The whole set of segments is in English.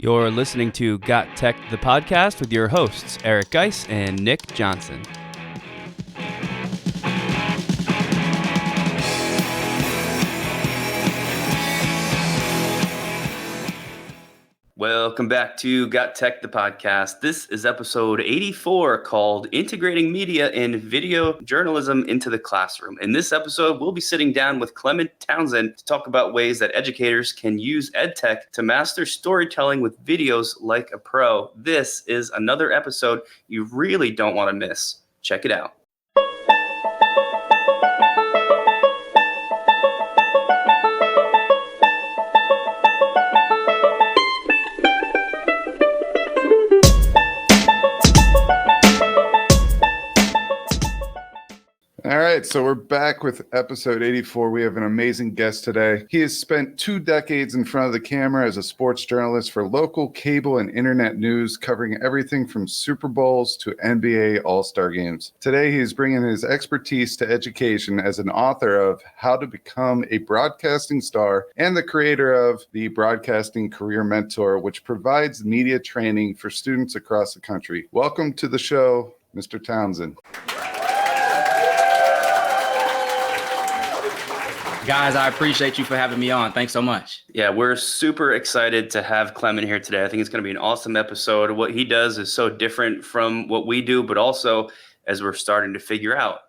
You're listening to GotTechED the Podcast with your hosts, Eric Geis and Nick Johnson. Welcome back to GotTechED the Podcast. This is episode 84 called Integrating Media and Video Journalism into the Classroom. In this episode, we'll be sitting down with Clement Townsend to talk about ways that educators can use EdTech to master storytelling with videos like a pro. This is another episode you really don't want to miss. Check it out. All right, so we're back with episode 84. We have an amazing guest today. He has spent 2 decades in front of the camera as a sports journalist for local cable and internet news, covering everything from Super Bowls to NBA All-Star games. Today, he is bringing his expertise to education as an author of How to Become a Broadcasting Star and the creator of the Broadcasting Career Mentor, which provides media training for students across the country. Welcome to the show, Mr. Townsend. Guys, I appreciate you for having me on. Thanks so much. Yeah, we're super excited to have Clement here today. I think it's going to be an awesome episode. What he does is so different from what we do, but also as we're starting to figure out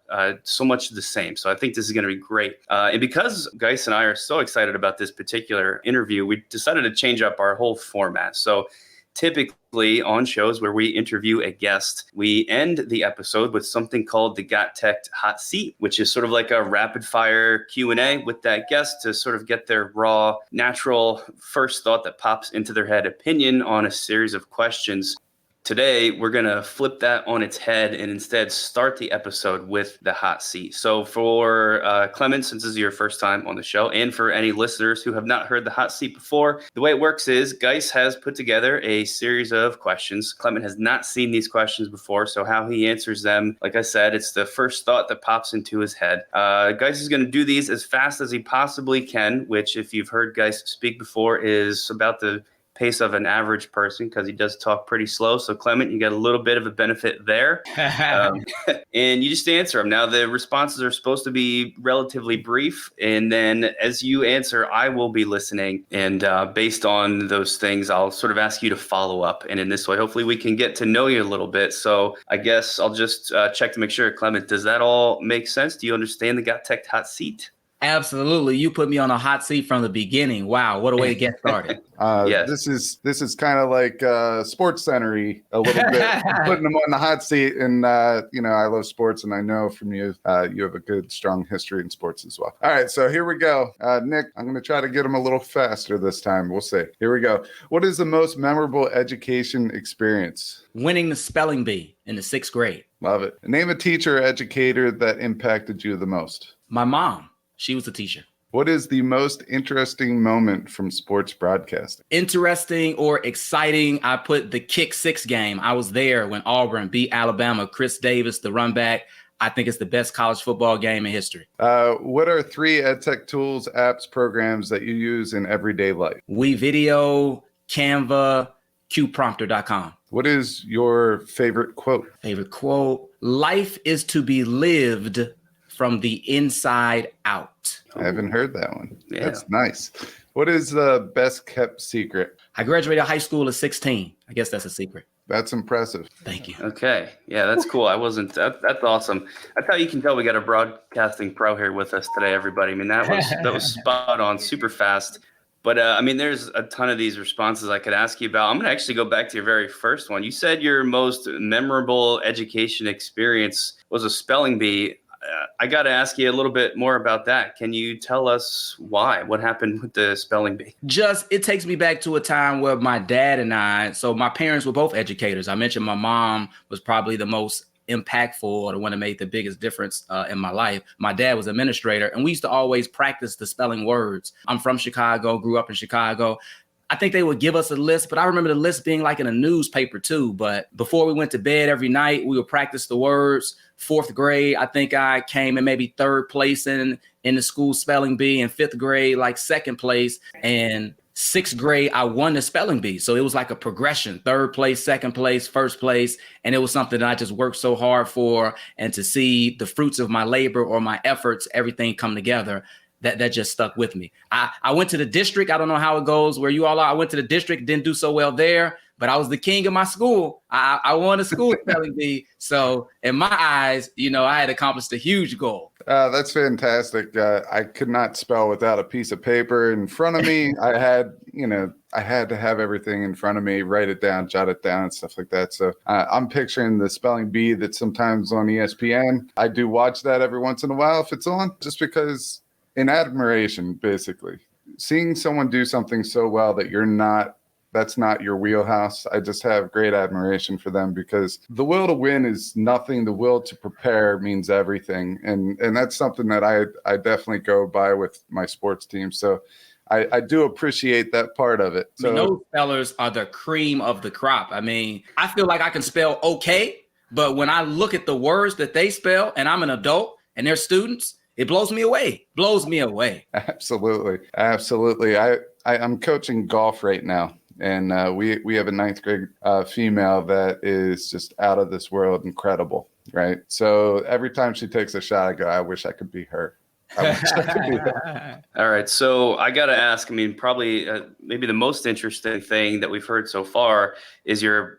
so much the same. So I think this is going to be great. And because Geis and I are so excited about this particular interview, we decided to change up our whole format. So typically on shows where we interview a guest, we end the episode with something called the GotTechED Hotseat, which is sort of like a rapid fire Q&A with that guest to sort of get their raw, natural first thought that pops into their head opinion on a series of questions. Today, we're going to flip that on its head and instead start the episode with the hot seat. So for Clement, since this is your first time on the show, and for any listeners who have not heard the hot seat before, the way it works is Geis has put together a series of questions. Clement has not seen these questions before, so how he answers them, like I said, it's the first thought that pops into his head. Geis is going to do these as fast as he possibly can, which if you've heard Geis speak before is about the pace of an average person because he does talk pretty slow. So Clement, you got a little bit of a benefit there. And you just answer them. Now the responses are supposed to be relatively brief. And then as you answer, I will be listening. And based on those things, I'll sort of ask you to follow up. And in this way, hopefully we can get to know you a little bit. So I guess I'll just check to make sure. Clement, does that all make sense? Do you understand the GotTechED hot seat? Absolutely. You put me on a hot seat from the beginning. Wow. What a way to get started. Yes. This is kind of like Sports Center-y a little bit. Putting them on the hot seat. And, I love sports, and I know from you, you have a good, strong history in sports as well. All right. So here we go. Nick, I'm going to try to get them a little faster this time. We'll see. Here we go. What is the most memorable education experience? Winning the spelling bee in the 6th grade. Love it. Name a teacher or educator that impacted you the most. My mom. She was a teacher. What is the most interesting moment from sports broadcasting? Interesting or exciting, I put the Kick 6 game. I was there when Auburn beat Alabama. Chris Davis, the run back. I think it's the best college football game in history. What are 3 EdTech tools, apps, programs that you use in everyday life? WeVideo, Canva, QPrompter.com. What is your favorite quote? Favorite quote? Life is to be lived from the inside out. I haven't heard that one. Yeah. That's nice. What is the best kept secret? I graduated high school at 16. I guess that's a secret. That's impressive. Thank you. Okay. Yeah, that's cool. That's awesome. That's how you can tell we got a broadcasting pro here with us today, everybody. I mean, that was spot on, super fast. But there's a ton of these responses I could ask you about. I'm going to actually go back to your very first one. You said your most memorable education experience was a spelling bee. I got to ask you a little bit more about that. Can you tell us why? What happened with the spelling bee? It takes me back to a time where my dad and so my parents were both educators. I mentioned my mom was probably the most impactful or the one that made the biggest difference in my life. My dad was an administrator, and we used to always practice the spelling words. I'm from Chicago, grew up in Chicago. I think they would give us a list, but I remember the list being like in a newspaper too. But before we went to bed every night, we would practice the words. 4th grade, I think I came in maybe 3rd place in the school spelling bee. In 5th grade, like 2nd place. And sixth grade, I won the spelling bee. So it was like a progression, third place, second place, first place. And it was something that I just worked so hard for. And to see the fruits of my labor or my efforts, everything come together, that just stuck with me. I went to the district. I don't know how it goes where you all are. I went to the district, didn't do so well there, but I was the king of my school. I won a school spelling bee. So in my eyes, I had accomplished a huge goal. That's fantastic. I could not spell without a piece of paper in front of me. I had to have everything in front of me, write it down, jot it down, and stuff like that. So I'm picturing the spelling bee that's sometimes on ESPN. I do watch that every once in a while if it's on, just because in admiration, basically. Seeing someone do something so well that that's not your wheelhouse. I just have great admiration for them, because the will to win is nothing. The will to prepare means everything. And that's something that I definitely go by with my sports team. So I do appreciate that part of it. So those spellers are the cream of the crop. I mean, I feel like I can spell okay, but when I look at the words that they spell and I'm an adult and they're students, it blows me away. Absolutely. I'm coaching golf right now. And we have a ninth grade female that is just out of this world, incredible, right? So every time she takes a shot, I go, I wish I could be her. All right. So I got to ask, probably maybe the most interesting thing that we've heard so far is your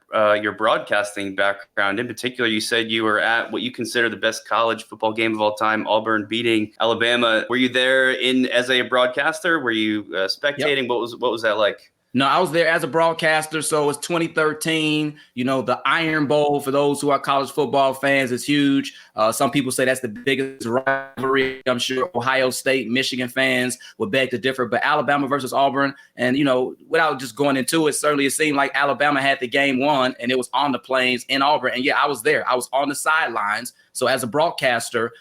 broadcasting background. In particular, you said you were at what you consider the best college football game of all time, Auburn beating Alabama. Were you there as a broadcaster? Were you spectating? Yep. What was that like? No, I was there as a broadcaster. So it's 2013. The Iron Bowl, for those who are college football fans, is huge. Some people say that's the biggest rivalry. I'm sure Ohio State, Michigan fans would beg to differ. But Alabama versus Auburn, and, without just going into it, certainly it seemed like Alabama had the game won, and it was on the plains in Auburn. And yeah, I was there. I was on the sidelines. So as a broadcaster,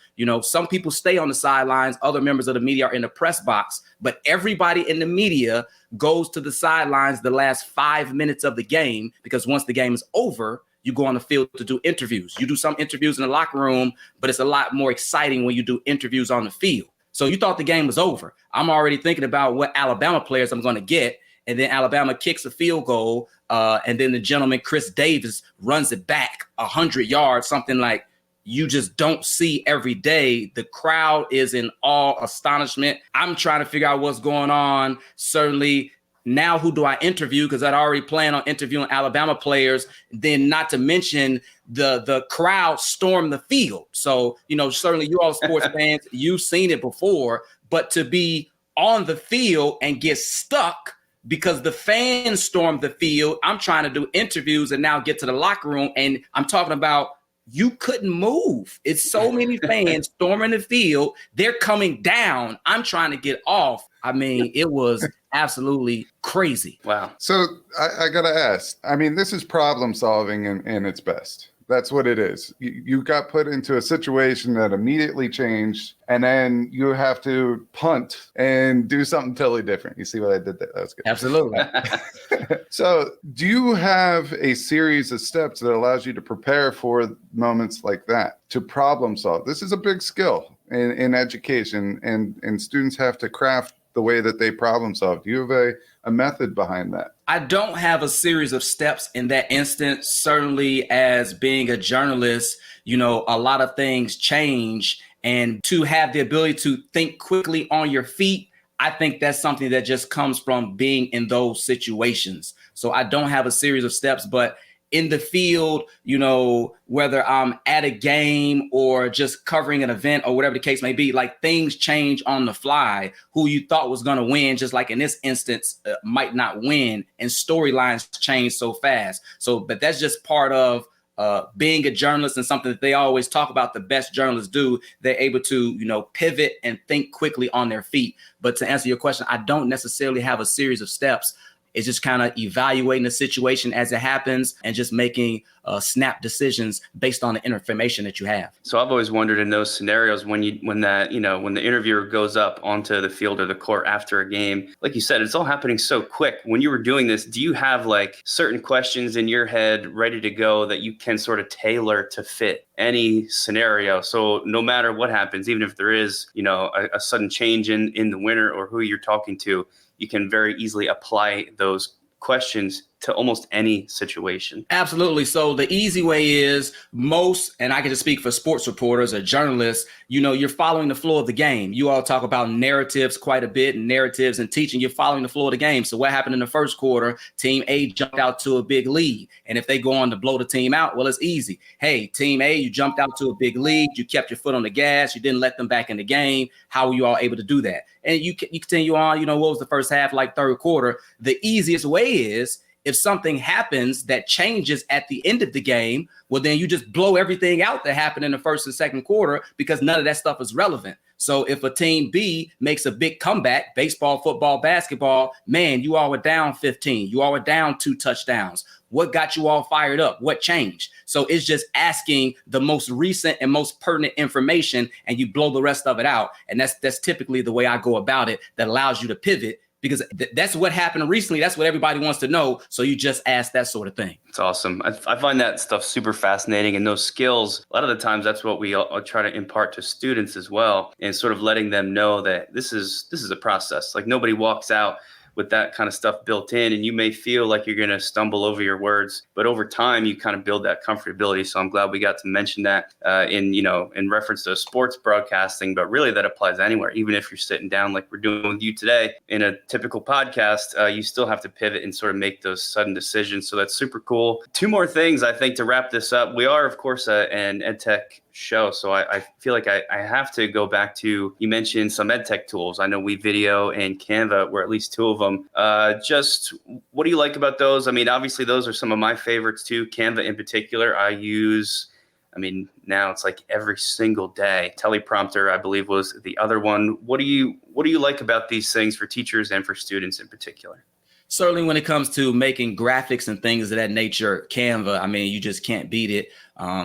some people stay on the sidelines. Other members of the media are in the press box. But everybody in the media goes to the sidelines the last 5 minutes of the game, because once the game is over, you go on the field to do interviews. You do some interviews in the locker room, but it's a lot more exciting when you do interviews on the field. So you thought the game was over. I'm already thinking about what Alabama players I'm going to get. And then Alabama kicks a field goal. And then the gentleman, Chris Davis, runs it back 100 yards, something like you just don't see every day. The crowd is in awe, astonishment. I'm trying to figure out what's going on. Certainly now, who do I interview? Because I'd already planned on interviewing Alabama players. Then not to mention the crowd stormed the field. So, certainly you all sports fans, you've seen it before, but to be on the field and get stuck because the fans stormed the field. I'm trying to do interviews and now get to the locker room. And I'm talking about, you couldn't move. It's so many fans storming the field. They're coming down. I'm trying to get off. It was absolutely crazy. Wow. So I got to ask, this is problem solving in its best. That's what it is. You got put into a situation that immediately changed, and then you have to punt and do something totally different. You see what I did there? That was good. Absolutely. So do you have a series of steps that allows you to prepare for moments like that, to problem solve? This is a big skill in education, and students have to craft the way that they problem solve. Do you have a method behind that? I don't have a series of steps in that instance. Certainly, as being a journalist, a lot of things change, and to have the ability to think quickly on your feet, I think that's something that just comes from being in those situations. So I don't have a series of steps, but in the field, whether I'm at a game or just covering an event or whatever the case may be, like, things change on the fly. Who you thought was going to win, just like in this instance, might not win, and storylines change so fast. So, but that's just part of being a journalist, and something that they always talk about the best journalists do. They're able to, pivot and think quickly on their feet. But to answer your question, I don't necessarily have a series of steps. It's just kind of evaluating the situation as it happens and just making snap decisions based on the information that you have. So I've always wondered in those scenarios when the interviewer goes up onto the field or the court after a game, like you said, it's all happening so quick. When you were doing this, do you have like certain questions in your head ready to go that you can sort of tailor to fit any scenario? So no matter what happens, even if there is, a sudden change in the winner or who you're talking to, you can very easily apply those questions to almost any situation. Absolutely. So the easy way is and I can just speak for sports reporters or journalists, you're following the flow of the game. You all talk about narratives quite a bit, and narratives and teaching. You're following the flow of the game. So what happened in the first quarter? Team A jumped out to a big lead. And if they go on to blow the team out, well, it's easy. Hey, team A, you jumped out to a big lead. You kept your foot on the gas. You didn't let them back in the game. How were you all able to do that? And you continue on, what was the first half like, third quarter? The easiest way is, if something happens that changes at the end of the game, well, then you just blow everything out that happened in the first and second quarter, because none of that stuff is relevant. So if a team B makes a big comeback, baseball, football, basketball, man, you all were down 15. You all were down 2 touchdowns. What got you all fired up? What changed? So it's just asking the most recent and most pertinent information, and you blow the rest of it out. And that's typically the way I go about it, that allows you to pivot, because that's what happened recently. That's what everybody wants to know. So you just ask that sort of thing. It's awesome. I find that stuff super fascinating. And those skills, a lot of the times, that's what we all try to impart to students as well, and sort of letting them know that this is a process. Like, nobody walks out with that kind of stuff built in, and you may feel like you're going to stumble over your words, but over time you kind of build that comfortability. So I'm glad we got to mention that in reference to sports broadcasting, but really that applies anywhere. Even if you're sitting down like we're doing with you today in a typical podcast, you still have to pivot and sort of make those sudden decisions. So that's super cool. 2 more things, I think, to wrap this up. We are, of course, an EdTech show. So I feel like I have to go back to, you mentioned some EdTech tools. I know WeVideo and Canva were at least 2 of them. Just what do you like about those? I mean, obviously those are some of my favorites too. Canva in particular, I use, now it's like every single day. Teleprompter, I believe, was the other one. What do you like about these things for teachers and for students in particular? Certainly when it comes to making graphics and things of that nature, Canva, you just can't beat it.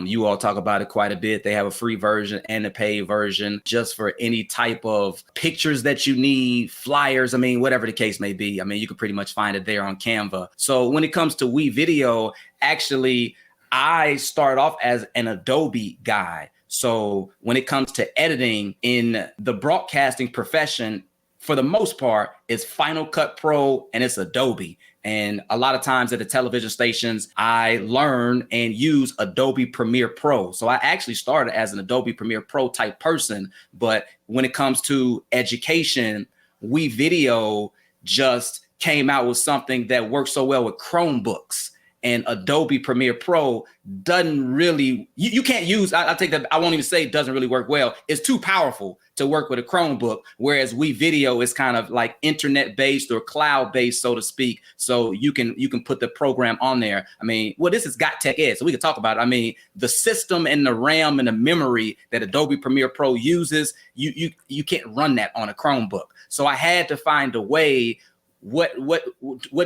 You all talk about it quite a bit. They have a free version and a paid version just for any type of pictures that you need, flyers, whatever the case may be. You can pretty much find it there on Canva. So when it comes to WeVideo, actually, I start off as an Adobe guy. So when it comes to editing in the broadcasting profession, for the most part, it's Final Cut Pro and it's Adobe. And a lot of times at the television stations, I learn and use Adobe Premiere Pro. So I actually started as an Adobe Premiere Pro type person. But when it comes to education, WeVideo just came out with something that works so well with Chromebooks. And Adobe Premiere Pro doesn't really, you can't use, I take that, I won't even say it doesn't really work well. It's too powerful to work with a Chromebook, whereas WeVideo is kind of like internet-based or cloud-based, so to speak. So you can put the program on there. This is GotTechED, so we can talk about it. The system and the RAM and the memory that Adobe Premiere Pro uses, you can't run that on a Chromebook. So I had to find a way. What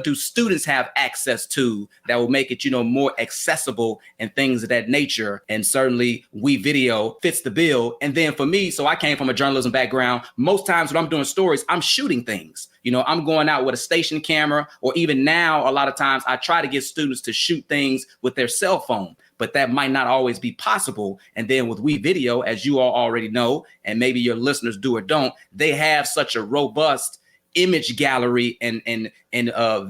do students have access to that will make it, more accessible and things of that nature? And certainly WeVideo fits the bill. And then for me, so I came from a journalism background. Most times when I'm doing stories, I'm shooting things. I'm going out with a station camera, or even now, a lot of times I try to get students to shoot things with their cell phone, but that might not always be possible. And then with WeVideo, as you all already know, and maybe your listeners do or don't, they have such a robust image gallery and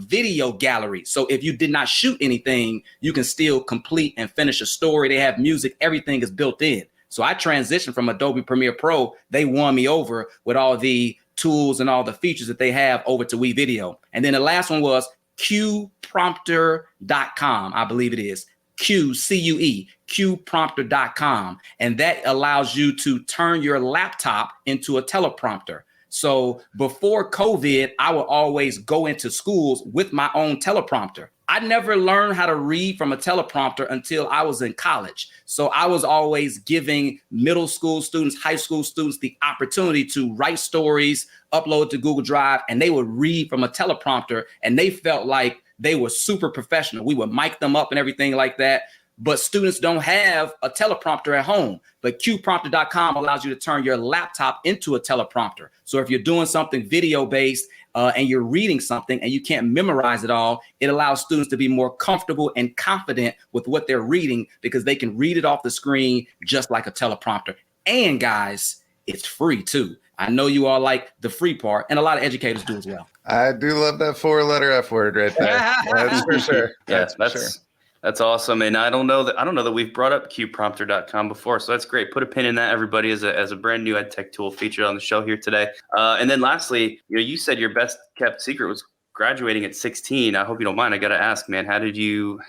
video gallery. So if you did not shoot anything, you can still complete and finish a story. They have music, everything is built in. So I transitioned from Adobe Premiere Pro. They won me over with all the tools and all the features that they have over to WeVideo. And then the last one was QPrompter.com, I believe it is. QPrompter.com. And that allows you to turn your laptop into a teleprompter. So before COVID, I would always go into schools with my own teleprompter. I never learned how to read from a teleprompter until I was in college. So I was always giving middle school students, high school students, the opportunity to write stories, upload to Google Drive, and they would read from a teleprompter, and they felt like they were super professional. We would mic them up and everything like that. But students don't have a teleprompter at home. But QPrompter.com allows you to turn your laptop into a teleprompter. So if you're doing something video-based and you're reading something and you can't memorize it all, it allows students to be more comfortable and confident with what they're reading, because they can read it off the screen just like a teleprompter. And guys, it's free too. I know you all like the free part, and a lot of educators do as well. I do love that 4-letter F word right there. That's for sure. That's awesome. And I don't know that we've brought up qprompter.com before. So that's great. Put a pin in that, everybody, as a brand new EdTech tool featured on the show here today. And then lastly, you said your best kept secret was graduating at 16. I hope you don't mind. I got to ask, man, how do you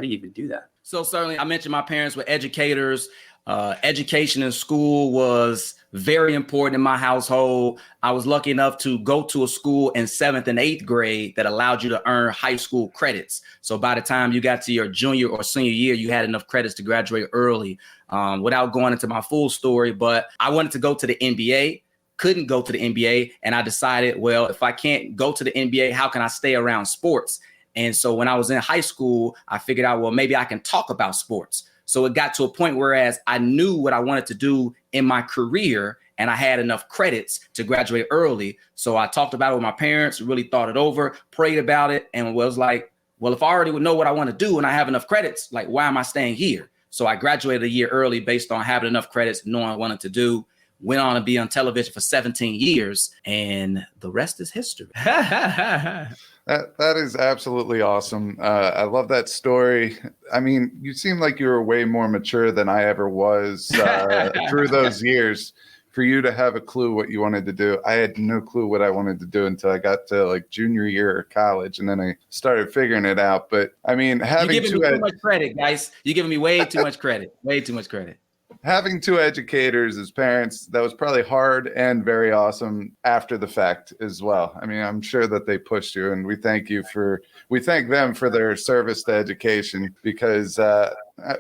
even do that? So certainly I mentioned my parents were educators. Education in school was very important in my household. I was lucky enough to go to a school in 7th and 8th grade that allowed you to earn high school credits. So by the time you got to your junior or senior year, you had enough credits to graduate early. Without going into my full story, but I wanted to go to the NBA, couldn't go to the NBA. And I decided, well, if I can't go to the NBA, how can I stay around sports? And so when I was in high school, I figured out, well, maybe I can talk about sports. So it got to a point whereas I knew what I wanted to do in my career and I had enough credits to graduate early. So I talked about it with my parents, really thought it over, prayed about it, and was like, well, if I already would know what I want to do and I have enough credits, like, why am I staying here? So I graduated a year early based on having enough credits, knowing what I wanted to do. Went on to be on television for 17 years, and the rest is history. That is absolutely awesome. I love that story. I mean, you seem like you were way more mature than I ever was through those years. For you to have a clue what you wanted to do, I had no clue what I wanted to do until I got to like junior year of college, and then I started figuring it out. But I mean, having You're giving me too much credit, guys. You're giving me way too much credit. Way too much credit. Having two educators as parents, that was probably hard and very awesome after the fact as well. I mean, I'm sure that they pushed you, and we thank them for their service to education, because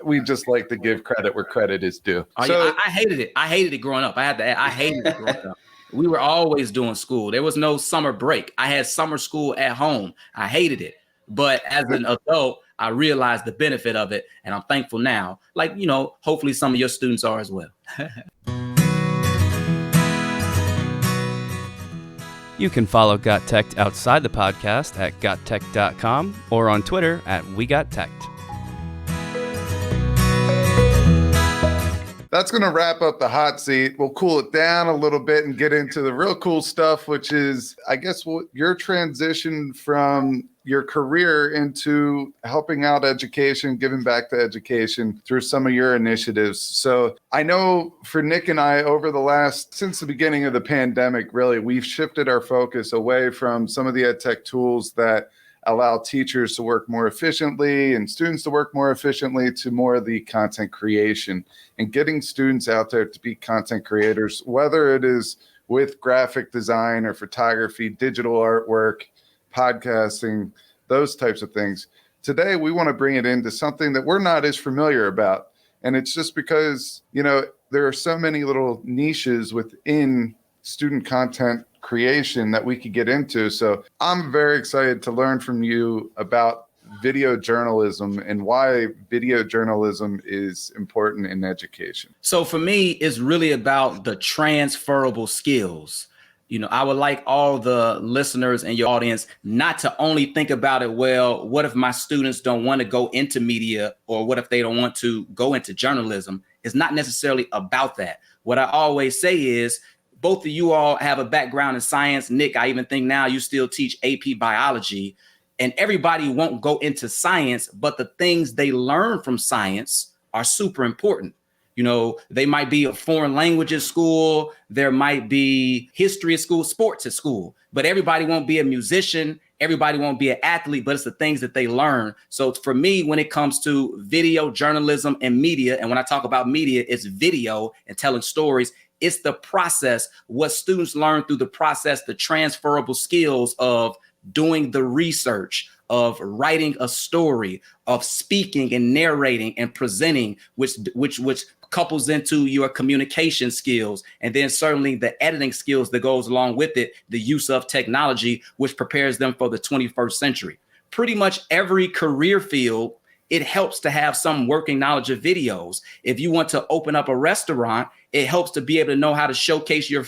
we just like to give credit where credit is due. I hated it. I hated it growing up. I hated it growing up. We were always doing school. There was no summer break. I had summer school at home. I hated it. But as an adult, I realized the benefit of it, and I'm thankful now. Like, hopefully some of your students are as well. You can follow GotTechED outside the podcast at GotTech.com or on Twitter at WeGotTechED. That's going to wrap up the hot seat. We'll cool it down a little bit and get into the real cool stuff, which is, I guess, your transition from your career into helping out education, giving back to education through some of your initiatives. So I know for Nick and I, since the beginning of the pandemic, really, we've shifted our focus away from some of the EdTech tools that allow teachers to work more efficiently and students to work more efficiently to more of the content creation and getting students out there to be content creators, whether it is with graphic design or photography, digital artwork, podcasting, those types of things. Today, we want to bring it into something that we're not as familiar about. And it's just because, there are so many little niches within student content creation that we could get into. So I'm very excited to learn from you about video journalism and why video journalism is important in education. So for me, it's really about the transferable skills. I would like all the listeners and your audience not to only think about it, well, what if my students don't want to go into media, or what if they don't want to go into journalism? It's not necessarily about that. What I always say is, both of you all have a background in science. Nick, I even think now you still teach AP biology, and everybody won't go into science, but the things they learn from science are super important. They might be a foreign language at school. There might be history at school, sports at school, but everybody won't be a musician. Everybody won't be an athlete, but it's the things that they learn. So for me, when it comes to video journalism and media, and when I talk about media, it's video and telling stories. It's the process, what students learn through the process, the transferable skills of doing the research, of writing a story, of speaking and narrating and presenting, which couples into your communication skills, and then certainly the editing skills that goes along with it, the use of technology, which prepares them for the 21st century. Pretty much every career field, it helps to have some working knowledge of videos. If you want to open up a restaurant, it helps to be able to know how to showcase your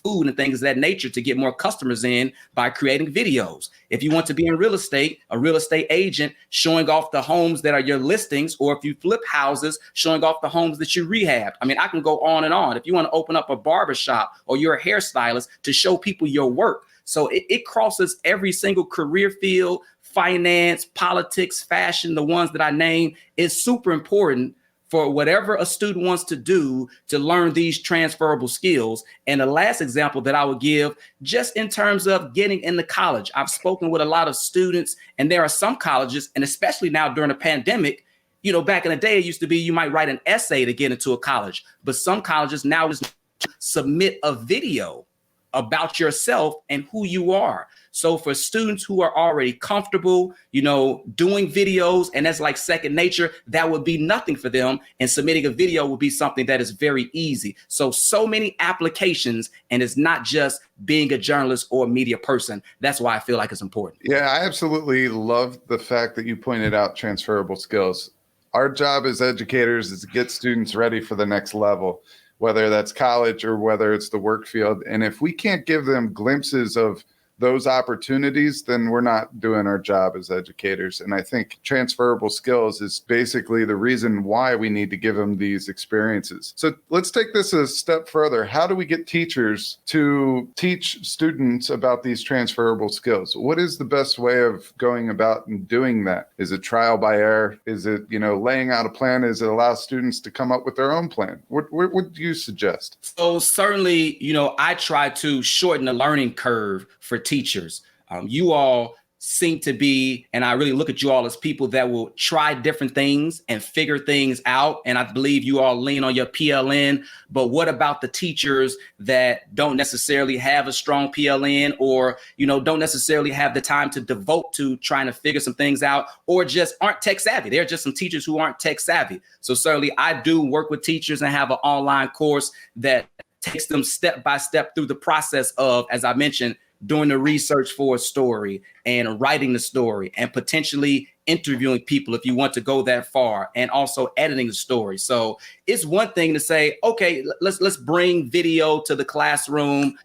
food and things of that nature to get more customers in by creating videos. If you want to be in real estate, a real estate agent showing off the homes that are your listings, or if you flip houses, showing off the homes that you rehabbed. I mean, I can go on and on. If you want to open up a barbershop or you're a hairstylist, to show people your work. So it crosses every single career field, finance, politics, fashion, the ones that I named. Is super important for whatever a student wants to do to learn these transferable skills. And the last example that I would give, just in terms of getting into college, I've spoken with a lot of students, and there are some colleges, and especially now during the pandemic, you know, back in the day, it used to be you might write an essay to get into a college, but some colleges now just submit a video about yourself and who you are. So for students who are already comfortable, you know, doing videos, and that's like second nature, that would be nothing for them. And submitting a video would be something that is very easy. So many applications, and it's not just being a journalist or a media person. That's why I feel like it's important. Yeah, I absolutely love the fact that you pointed out transferable skills. Our job as educators is to get students ready for the next level, whether that's college or whether it's the work field. And if we can't give them glimpses of those opportunities, then we're not doing our job as educators. And I think transferable skills is basically the reason why we need to give them these experiences. So let's take this a step further. How do we get teachers to teach students about these transferable skills? What is the best way of going about and doing that? Is it trial by error? Is it, you know, laying out a plan? Is it allow students to come up with their own plan? What do you suggest? So certainly, you know, I try to shorten the learning curve for teachers. You all seem to be, and I really look at you all as people that will try different things and figure things out. And I believe you all lean on your PLN. But what about the teachers that don't necessarily have a strong PLN, or, you know, don't necessarily have the time to devote to trying to figure some things out, or just aren't tech savvy? There are just some teachers who aren't tech savvy. So certainly I do work with teachers and have an online course that takes them step by step through the process of, as I mentioned, doing the research for a story and writing the story and potentially interviewing people if you want to go that far, and also editing the story. So it's one thing to say, okay, let's bring video to the classroom.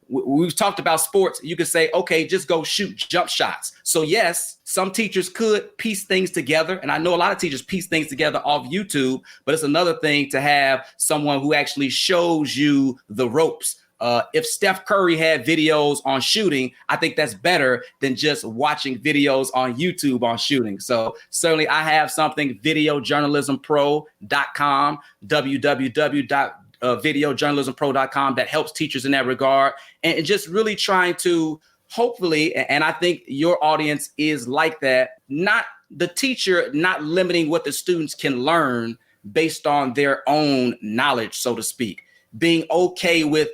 We've talked about sports. You could say, okay, just go shoot jump shots. So yes, some teachers could piece things together. And I know a lot of teachers piece things together off YouTube, but it's another thing to have someone who actually shows you the ropes. If Steph Curry had videos on shooting, I think that's better than just watching videos on YouTube on shooting. So certainly I have something, videojournalismpro.com, www.videojournalismpro.com, that helps teachers in that regard. And just really trying to hopefully, and I think your audience is like that, not the teacher, not limiting what the students can learn based on their own knowledge, so to speak. Being okay with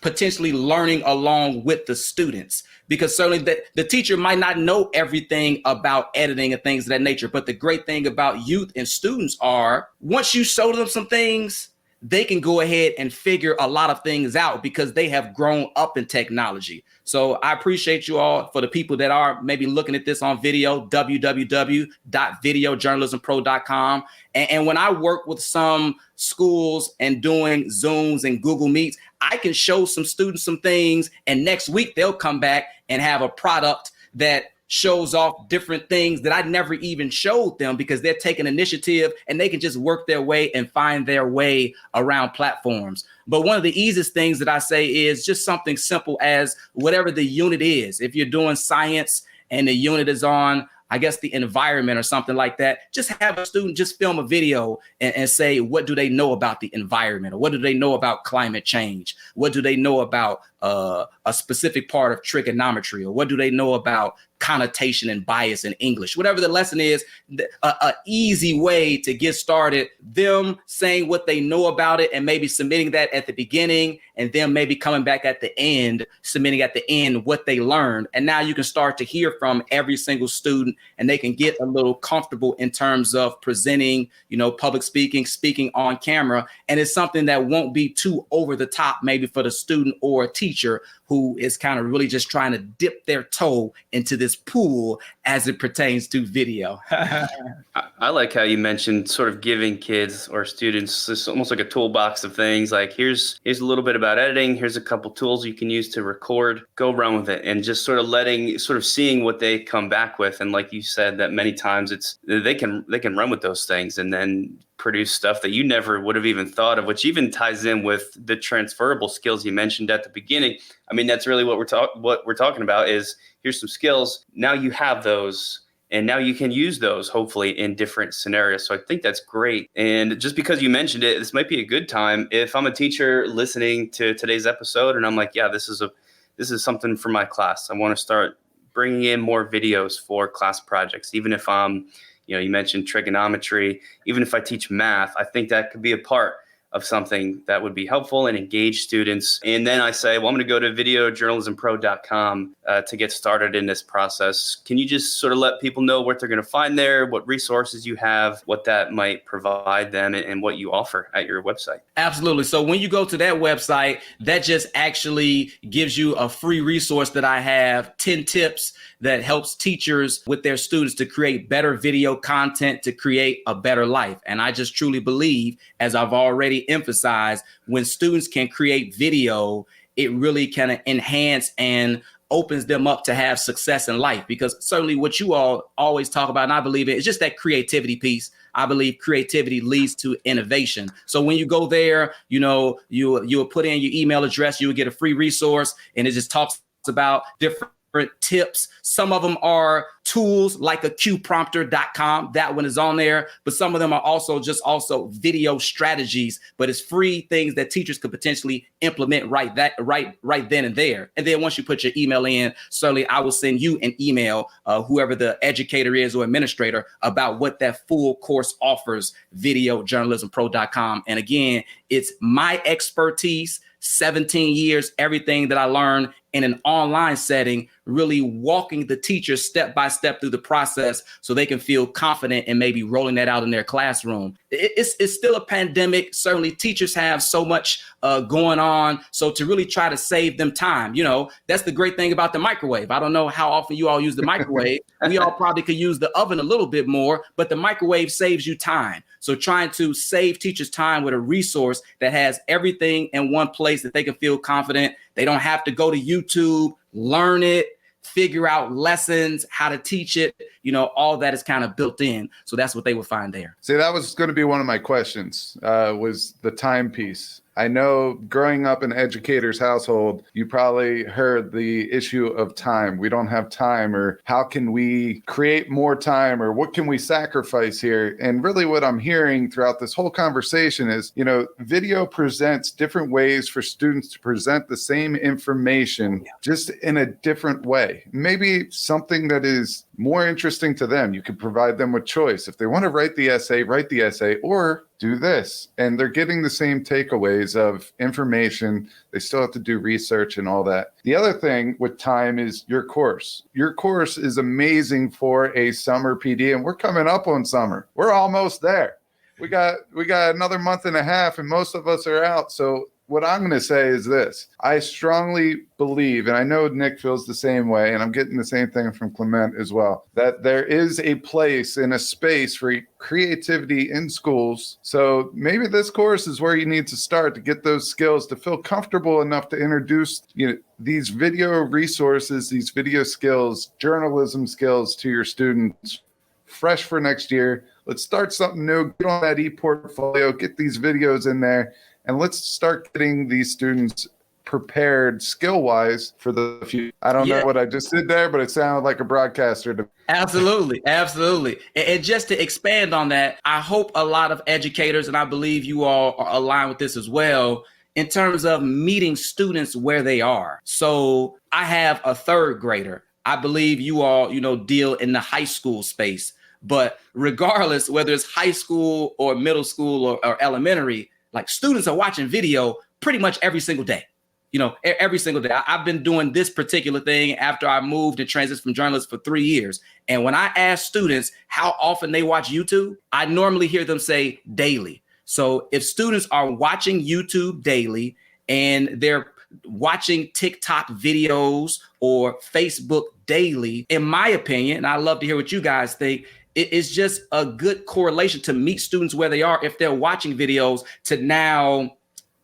potentially learning along with the students, because certainly the teacher might not know everything about editing and things of that nature. But the great thing about youth and students are, once you show them some things, they can go ahead and figure a lot of things out because they have grown up in technology. So I appreciate you all. For the people that are maybe looking at this on video, www.videojournalismpro.com. And when I work with some schools and doing Zooms and Google Meets, I can show some students some things, and next week they'll come back and have a product that shows off different things that I never even showed them, because they're taking initiative and they can just work their way and find their way around platforms. But one of the easiest things that I say is just something simple as whatever the unit is. If you're doing science and the unit is on, I guess, the environment or something like that, just have a student just film a video and say, what do they know about the environment? Or what do they know about climate change? What do they know about a specific part of trigonometry? Or what do they know about connotation and bias in English? Whatever the lesson is, a easy way to get started, them saying what they know about it and maybe submitting that at the beginning, and then maybe coming back at the end, submitting at the end what they learned. And now you can start to hear from every single student, and they can get a little comfortable in terms of presenting, you know, public speaking on camera. And it's something that won't be too over the top, maybe for the student or a teacher. teacher who is kind of really just trying to dip their toe into this pool as it pertains to video. I like how you mentioned sort of giving kids or students this almost like a toolbox of things. Like here's a little bit about editing. Here's a couple tools you can use to record. Go run with it, and just sort of seeing what they come back with. And like you said, that many times they can run with those things and then produce stuff that you never would have even thought of, which even ties in with the transferable skills you mentioned at the beginning. I mean, that's really what we're talking about is here's some skills. Now you have those. And now you can use those hopefully in different scenarios. So I think that's great. And just because you mentioned it, this might be a good time. If I'm a teacher listening to today's episode and I'm like, yeah, this is something for my class. I want to start bringing in more videos for class projects. Even if you mentioned trigonometry, even if I teach math, I think that could be a part of something that would be helpful and engage students. And then I say, well, I'm going to go to videojournalismpro.com to get started in this process. Can you just sort of let people know what they're going to find there, what resources you have, what that might provide them, and what you offer at your website? Absolutely. So when you go to that website, that just actually gives you a free resource that I have, 10 tips that helps teachers with their students to create better video content, to create a better life. And I just truly believe, as I've already emphasized, when students can create video, it really kind of enhance and opens them up to have success in life. Because certainly what you all always talk about, and I believe it, is just that creativity piece. I believe creativity leads to innovation. So when you go there, you'll put in your email address, you will get a free resource, and it just talks about different tips. Some of them are tools like a qprompter.com. That one is on there, but some of them are also video strategies, but it's free things that teachers could potentially implement right then and there. And then once you put your email in, certainly I will send you an email, whoever the educator is or administrator, about what that full course offers, videojournalismpro.com. And again, it's my expertise, 17 years, everything that I learned in an online setting, really walking the teacher step by step through the process so they can feel confident in maybe rolling that out in their classroom. It's still a pandemic. Certainly teachers have so much going on. So to really try to save them time, that's the great thing about the microwave. I don't know how often you all use the microwave. We all probably could use the oven a little bit more, but the microwave saves you time. So trying to save teachers time with a resource that has everything in one place that they can feel confident. They don't have to go to YouTube, learn it, figure out lessons, how to teach it, all that is kind of built in. So that's what they will find there. See, that was going to be one of my questions, was the timepiece. I know growing up in an educator's household, you probably heard the issue of time. We don't have time, or how can we create more time, or what can we sacrifice here? And really what I'm hearing throughout this whole conversation is, video presents different ways for students to present the same information, just in a different way. Maybe something that is more interesting to them. You can provide them with choice. If they want to write the essay, or do this. And they're getting the same takeaways of information. They still have to do research and all that. The other thing with time is your course. Your course is amazing for a summer PD, and we're coming up on summer. We're almost there. We got another month and a half, and most of us are out. So what I'm going to say is this. I strongly believe, and I know Nick feels the same way, and I'm getting the same thing from Clement as well, that there is a place and a space for creativity in schools. So maybe this course is where you need to start to get those skills, to feel comfortable enough to introduce these video resources, these video skills, journalism skills to your students fresh for next year. Let's start something new, get on that e-portfolio, get these videos in there, and let's start getting these students prepared skill-wise for the future. I don't know what I just did there, but it sounded like a broadcaster to me. Absolutely. And just to expand on that, I hope a lot of educators, and I believe you all are aligned with this as well, in terms of meeting students where they are. So I have a third grader. I believe you all, deal in the high school space. But regardless, whether it's high school or middle school or elementary, like students are watching video pretty much every single day. Every single day. I've been doing this particular thing after I moved and transitioned from journalism for 3 years. And when I ask students how often they watch YouTube, I normally hear them say daily. So if students are watching YouTube daily and they're watching TikTok videos or Facebook daily, in my opinion, and I'd love to hear what you guys think, it is just a good correlation to meet students where they are if they're watching videos to now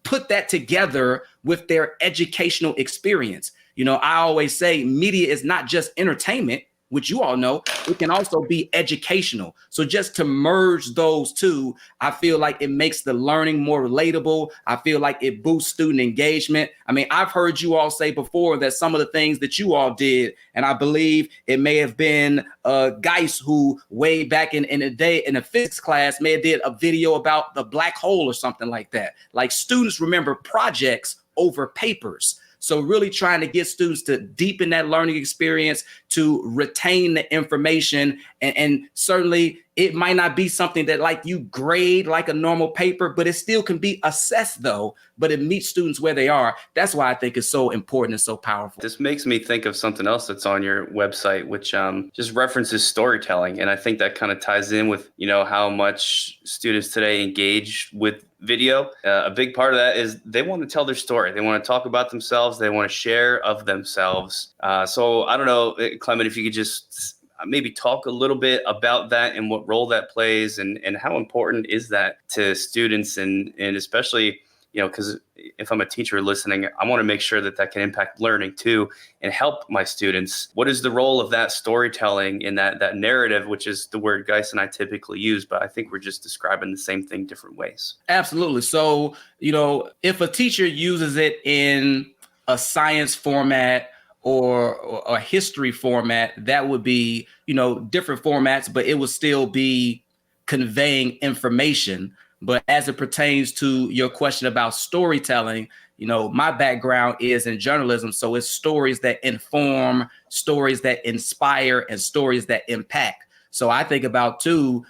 put that together with their educational experience. I always say media is not just entertainment, which you all know, it can also be educational. So just to merge those two, I feel like it makes the learning more relatable. I feel like it boosts student engagement. I mean, I've heard you all say before that some of the things that you all did, and I believe it may have been Geis who way back in the day in a physics class may have did a video about the black hole or something like that. Like students remember projects over papers. So really trying to get students to deepen that learning experience, to retain the information. And certainly it might not be something that like you grade like a normal paper, but it still can be assessed though, but it meets students where they are. That's why I think it's so important and so powerful. This makes me think of something else that's on your website, which just references storytelling. And I think that kind of ties in with, how much students today engage with video. A big part of that is they want to tell their story. They want to talk about themselves. They want to share of themselves. So I don't know, Clement, if you could just maybe talk a little bit about that and what role that plays and how important is that to students and especially, because if I'm a teacher listening, I want to make sure that can impact learning too and help my students. What is the role of that storytelling in that narrative, which is the word Geis and I typically use, but I think we're just describing the same thing different ways. Absolutely. So, if a teacher uses it in a science format or a history format, that would be, different formats, but it would still be conveying information. But as it pertains to your question about storytelling, my background is in journalism. So it's stories that inform, stories that inspire, and stories that impact. So I think about too,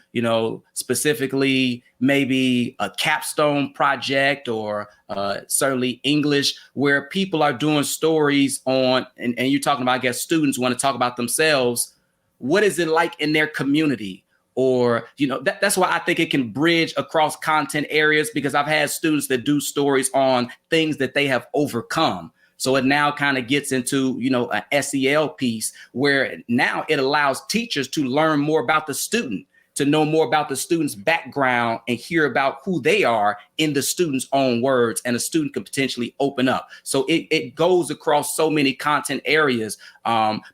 specifically maybe a capstone project or certainly English, where people are doing stories on, and you're talking about, I guess, students want to talk about themselves. What is it like in their community? Or, that's why I think it can bridge across content areas, because I've had students that do stories on things that they have overcome. So it now kind of gets into, an SEL piece where now it allows teachers to learn more about the student, to know more about the student's background and hear about who they are in the student's own words, and a student can potentially open up. So it goes across so many content areas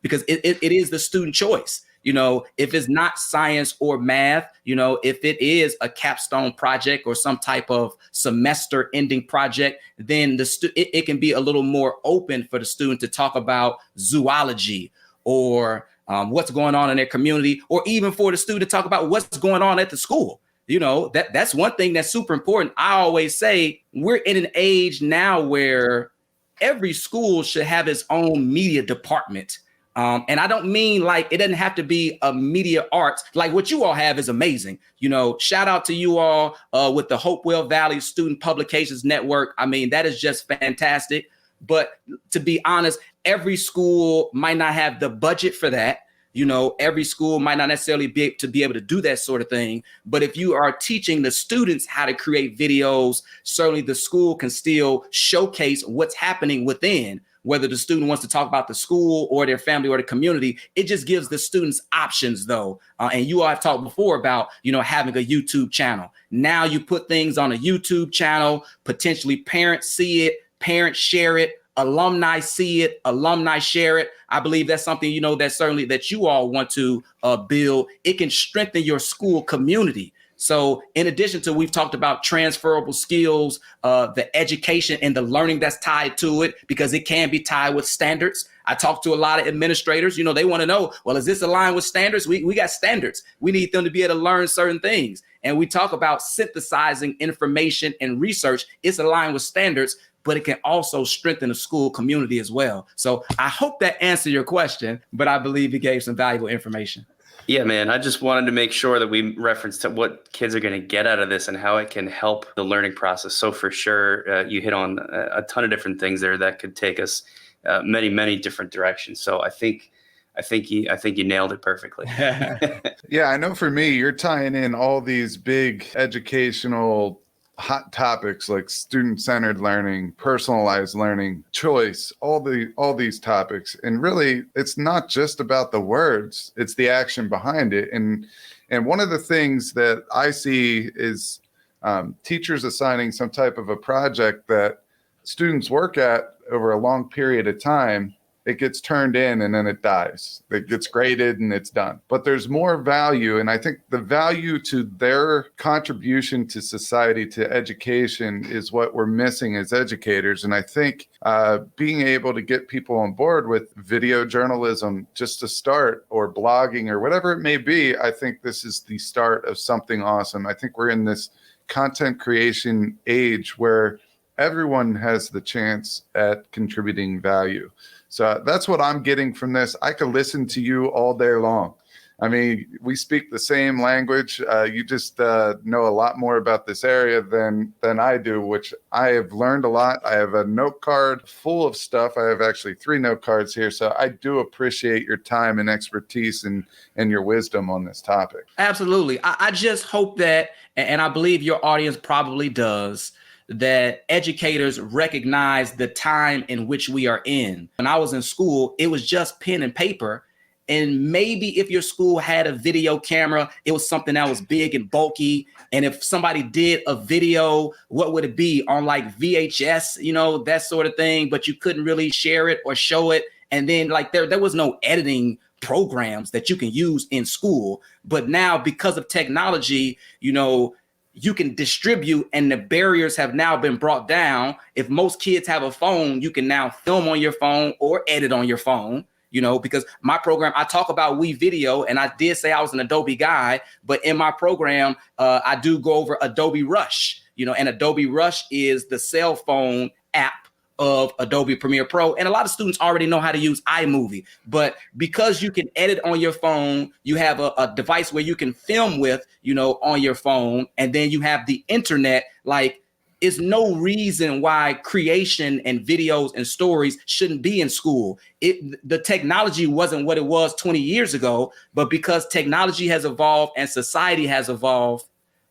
because it is the student choice. If it's not science or math, if it is a capstone project or some type of semester ending project, then it can be a little more open for the student to talk about zoology or what's going on in their community, or even for the student to talk about what's going on at the school. That's one thing that's super important. I always say we're in an age now where every school should have its own media department. And I don't mean like it doesn't have to be a media arts. Like what you all have is amazing. Shout out to you all with the Hopewell Valley Student Publications Network. I mean, that is just fantastic. But to be honest, every school might not have the budget for that. Every school might not necessarily be able to do that sort of thing. But if you are teaching the students how to create videos, certainly the school can still showcase what's happening within. Whether the student wants to talk about the school or their family or the community, it just gives the students options though. And you all have talked before about, having a YouTube channel. Now you put things on a YouTube channel, potentially parents see it, parents share it, alumni see it, alumni share it. I believe that's something, that you all want to build. It can strengthen your school community. So in addition to, we've talked about transferable skills, the education and the learning that's tied to it, because it can be tied with standards. I talk to a lot of administrators, they want to know, well, is this aligned with standards? We got standards. We need them to be able to learn certain things. And we talk about synthesizing information and research. It's aligned with standards, but it can also strengthen the school community as well. So I hope that answered your question, but I believe it gave some valuable information. Yeah, man, I just wanted to make sure that we referenced what kids are going to get out of this and how it can help the learning process. So for sure, you hit on a ton of different things there that could take us many, many different directions. So I think you nailed it perfectly. Yeah, I know for me, you're tying in all these big educational hot topics like student-centered learning, personalized learning, choice, all these topics. And really, it's not just about the words, it's the action behind it. And one of the things that I see is teachers assigning some type of a project that students work at over a long period of time. It gets turned in and then it dies. It gets graded and it's done. But there's more value. And I think the value to their contribution to society, to education, is what we're missing as educators. And I think being able to get people on board with video journalism just to start, or blogging, or whatever it may be, I think this is the start of something awesome. I think we're in this content creation age where everyone has the chance at contributing value. So that's what I'm getting from this. I could listen to you all day long. I mean, we speak the same language. You just know a lot more about this area than I do, which I have learned a lot. I have a note card full of stuff. I have actually 3 note cards here. So I do appreciate your time and expertise and your wisdom on this topic. Absolutely. I just hope that, and I believe your audience probably does, that educators recognize the time in which we are in. When I was in school, it was just pen and paper. And maybe if your school had a video camera, it was something that was big and bulky. And if somebody did a video, what would it be on like VHS, that sort of thing, but you couldn't really share it or show it. And then like there was no editing programs that you can use in school. But now because of technology, you can distribute, and the barriers have now been brought down. If most kids have a phone, you can now film on your phone or edit on your phone, because my program, I talk about WeVideo, and I did say I was an Adobe guy, but in my program, I do go over Adobe Rush, and Adobe Rush is the cell phone app of Adobe Premiere Pro. And a lot of students already know how to use iMovie, but because you can edit on your phone, you have a device where you can film with, on your phone, and then you have the internet. Like, it's no reason why creation and videos and stories shouldn't be in school. The technology wasn't what it was 20 years ago, but because technology has evolved and society has evolved,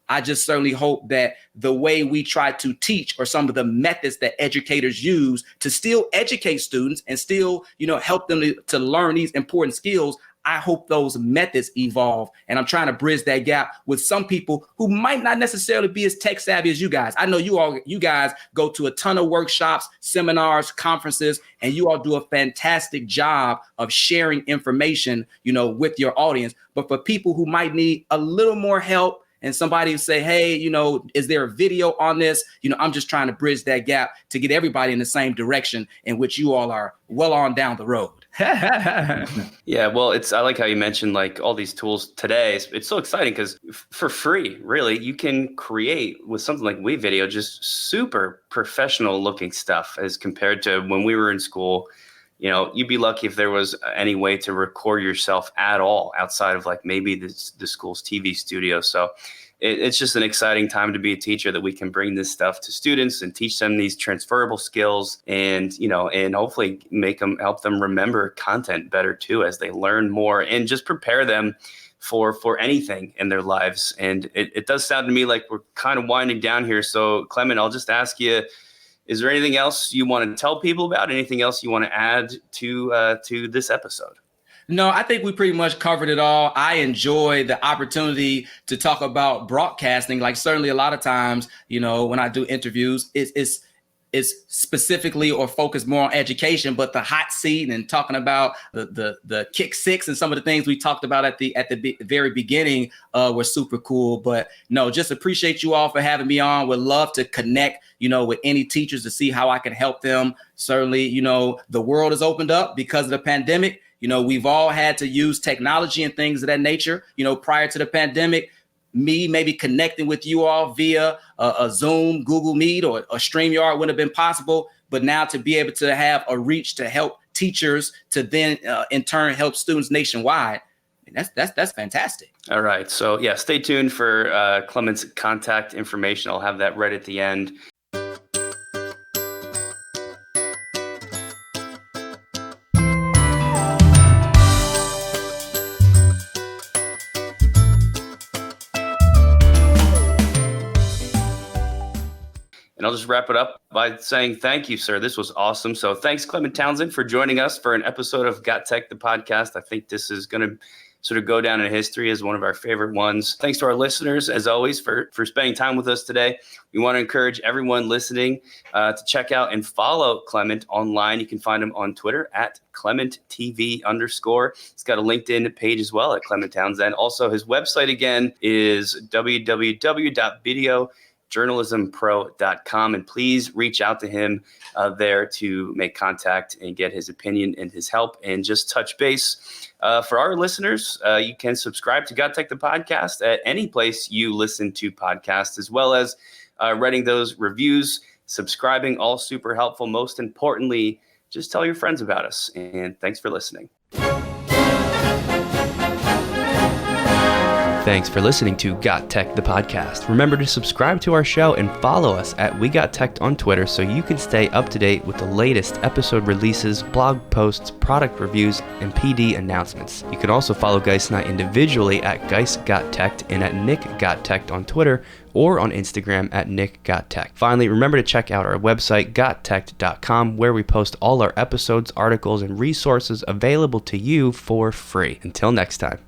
I just certainly hope that the way we try to teach, or some of the methods that educators use to still educate students and still, help them to learn these important skills, I hope those methods evolve. And I'm trying to bridge that gap with some people who might not necessarily be as tech savvy as you guys. I know you guys go to a ton of workshops, seminars, conferences, and you all do a fantastic job of sharing information, with your audience. But for people who might need a little more help, and somebody will say, hey, is there a video on this? I'm just trying to bridge that gap to get everybody in the same direction in which you all are well on down the road. Yeah, well, I like how you mentioned like all these tools today. It's so exciting because for free, really, you can create with something like WeVideo just super professional looking stuff as compared to when we were in school. You'd be lucky if there was any way to record yourself at all outside of like maybe the school's TV studio. So it's just an exciting time to be a teacher, that we can bring this stuff to students and teach them these transferable skills, and and hopefully help them remember content better too as they learn more, and just prepare them for anything in their lives. And it does sound to me like we're kind of winding down here. So Clement, I'll just ask you, is there anything else you want to tell people about? Anything else you want to add to this episode? No, I think we pretty much covered it all. I enjoy the opportunity to talk about broadcasting. Like, certainly a lot of times, when I do interviews, it's specifically or focused more on education, but the hot seat and talking about the kick six and some of the things we talked about at the very beginning were super cool. But no, just appreciate you all for having me on. Would love to connect, with any teachers to see how I can help them. Certainly, the world has opened up because of the pandemic. We've all had to use technology and things of that nature. Prior to the pandemic, me maybe connecting with you all via a Zoom, Google Meet, or a StreamYard wouldn't have been possible. But now to be able to have a reach to help teachers to then in turn help students nationwide, that's fantastic. All right. So yeah, stay tuned for Clement's contact information. I'll have that right at the end. And I'll just wrap it up by saying thank you, sir. This was awesome. So thanks, Clement Townsend, for joining us for an episode of GotTech the Podcast. I think this is going to sort of go down in history as one of our favorite ones. Thanks to our listeners, as always, for spending time with us today. We want to encourage everyone listening to check out and follow Clement online. You can find him on Twitter at ClementTV_. He's got a LinkedIn page as well at Clement Townsend. Also, his website again is www.videojournalismpro.com, and please reach out to him there to make contact and get his opinion and his help and just touch base. For our listeners, you can subscribe to GotTech the Podcast at any place you listen to podcasts, as well as writing those reviews, subscribing, all super helpful. Most importantly, just tell your friends about us. And thanks for listening. Thanks for listening to GotTech the Podcast. Remember to subscribe to our show and follow us at We Got Tech on Twitter so you can stay up to date with the latest episode releases, blog posts, product reviews, and PD announcements. You can also follow Geis and I individually at Geis Got Tech and at Nick Got Tech on Twitter or on Instagram at Nick Got Tech. Finally, remember to check out our website, GotTech.com, where we post all our episodes, articles, and resources available to you for free. Until next time.